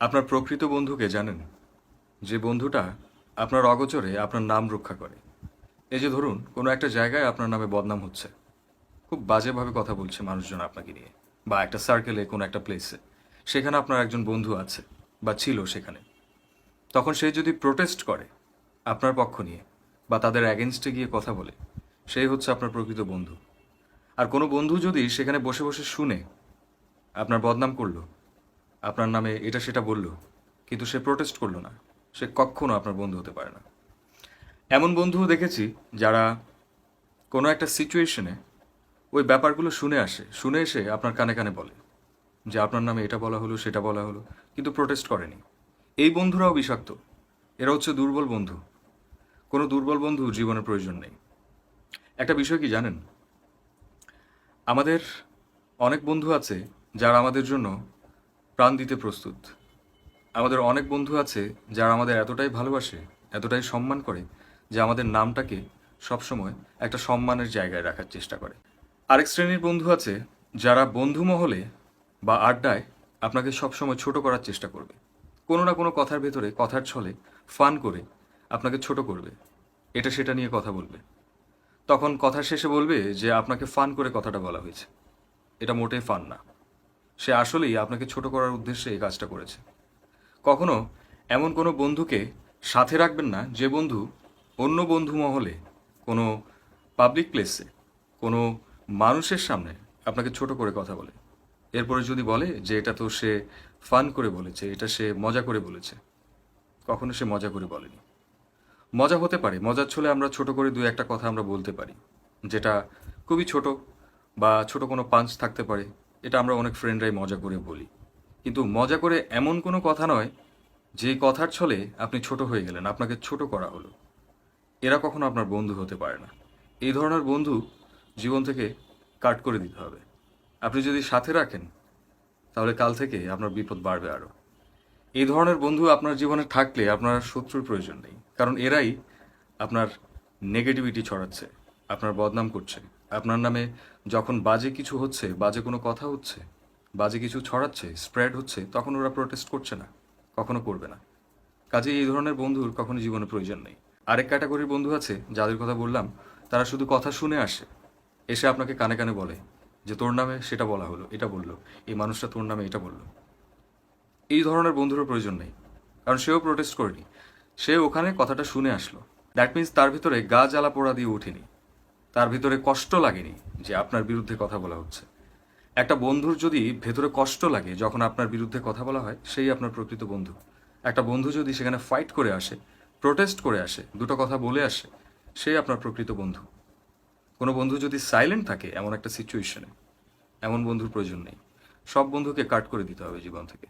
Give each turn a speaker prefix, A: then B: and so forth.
A: আপনার প্রকৃত বন্ধুকে জানেন? যে বন্ধুটা আপনার অগোচরে আপনার নাম রক্ষা করে। এই যে ধরুন কোনো একটা জায়গায় আপনার নামে বদনাম হচ্ছে, খুব বাজেভাবে কথা বলছে মানুষজন আপনাকে নিয়ে, বা একটা সার্কেলে কোনো একটা প্লেসে, সেখানে আপনার একজন বন্ধু আছে বা ছিল সেখানে। তখন সে যদি প্রোটেস্ট করে আপনার পক্ষ নিয়ে বা তাদের অ্যাগেনস্টে গিয়ে কথা বলে, সেই হচ্ছে আপনার প্রকৃত বন্ধু। আর কোনো বন্ধু যদি সেখানে বসে বসে শুনে আপনার বদনাম করলো, আপনার নামে এটা সেটা বলল, কিন্তু সে প্রোটেস্ট করলো না, সে কখনো আপনার বন্ধু হতে পারে না। এমন বন্ধুও দেখেছি যারা কোনো একটা সিচুয়েশনে ওই ব্যাপারগুলো শুনে আসে, শুনে এসে আপনার কানে কানে বলে যে আপনার নামে এটা বলা হলো সেটা বলা হলো, কিন্তু প্রোটেস্ট করেনি। এই বন্ধুরাও বিষাক্ত। এরা হচ্ছে দুর্বল বন্ধু। কোনো দুর্বল বন্ধু জীবনে প্রয়োজন নেই। একটা বিষয় কি জানেন? আমাদের অনেক বন্ধু আছে যারা আমাদের জন্য প্রাণ দিতে প্রস্তুত। আমাদের অনেক বন্ধু আছে যারা আমাদের এতটাই ভালোবাসে, এতটাই সম্মান করে, যে আমাদের নামটাকে সবসময় একটা সম্মানের জায়গায় রাখার চেষ্টা করে। আরেক শ্রেণীর বন্ধু আছে যারা বন্ধু মহলে বা আড্ডায় আপনাকে সবসময় ছোট করার চেষ্টা করবে। কোনো না কোনো কথার ভেতরে, কথার ছলে ফান করে আপনাকে ছোট করবে, এটা সেটা নিয়ে কথা বলবে। তখন কথার শেষে বলবে যে আপনাকে ফান করে কথাটা বলা হয়েছে। এটা মোটেই ফান না। সে আসলেই আপনাকে ছোট করার উদ্দেশ্যে এই কাজটা করেছে। কখনো এমন কোনো বন্ধুকে সাথে রাখবেন না যে বন্ধু অন্য বন্ধু মহলে, কোনো পাবলিক প্লেসে, কোনো মানুষের সামনে আপনাকে ছোট করে কথা বলে। এরপরে যদি বলে যে এটা তো সে ফান করে বলেছে, এটা সে মজা করে বলেছে, কখনো সে মজা করে বলেনি। মজা হতে পারে, মজার ছলে আমরা ছোট করে দু একটা কথা আমরা বলতে পারি, যেটা খুবই ছোট, বা ছোট কোনো পাঞ্চ থাকতে পারে। এটা আমরা অনেক ফ্রেন্ডরাই মজা করে বলি। কিন্তু মজা করে এমন কোনো কথা নয় যে কথার ছলে আপনি ছোট হয়ে গেলেন, আপনাকে ছোট করা হলো। এরা কখনো আপনার বন্ধু হতে পারে না। এই ধরনের বন্ধু জীবন থেকে কাট করে দিতে হবে। আপনি যদি সাথে রাখেন, তাহলে কাল থেকে আপনার বিপদ বাড়বে আরও। এই ধরনের বন্ধু আপনার জীবনে থাকলে আপনার শত্রুর প্রয়োজন নেই, কারণ এরাই আপনার নেগেটিভিটি ছড়াচ্ছে, আপনার বদনাম করছে। আপনার নামে যখন বাজে কিছু হচ্ছে, বাজে কোনো কথা হচ্ছে, বাজে কিছু ছড়াচ্ছে, স্প্রেড হচ্ছে, তখন ওরা প্রোটেস্ট করছে না, কখনো করবে না। কাজেই এই ধরনের বন্ধুর কখনো জীবনে প্রয়োজন নেই। আরেক ক্যাটাগরির বন্ধু আছে যাদের কথা বললাম, তারা শুধু কথা শুনে আসে, এসে আপনাকে কানে কানে বলে যে তোর নামে সেটা বলা হলো, এটা বললো, এই মানুষটা তোর নামে এটা বললো। এই ধরনের বন্ধুরও প্রয়োজন নেই, কারণ সেও প্রোটেস্ট করেনি। সে ওখানে কথাটা শুনে আসলো। দ্যাট মিন্স তার ভিতরে গা জ্বালা পোড়া দিয়ে ওঠেনি, তার ভিতরে কষ্ট লাগেনি যে আপনার বিরুদ্ধে কথা বলা হচ্ছে। একটা বন্ধুর যদি ভেতরে কষ্ট লাগে যখন আপনার বিরুদ্ধে কথা বলা হয়, সেই আপনার প্রকৃত বন্ধু। একটা বন্ধু যদি সেখানে ফাইট করে আসে, প্রোটেস্ট করে আসে, দুটো কথা বলে আসে, সেই আপনার প্রকৃত বন্ধু। কোনো বন্ধু যদি সাইলেন্ট থাকে এমন একটা সিচুয়েশনে, এমন বন্ধুর প্রয়োজন নেই। সব বন্ধুকে কাট করে দিতে হবে জীবন থেকে।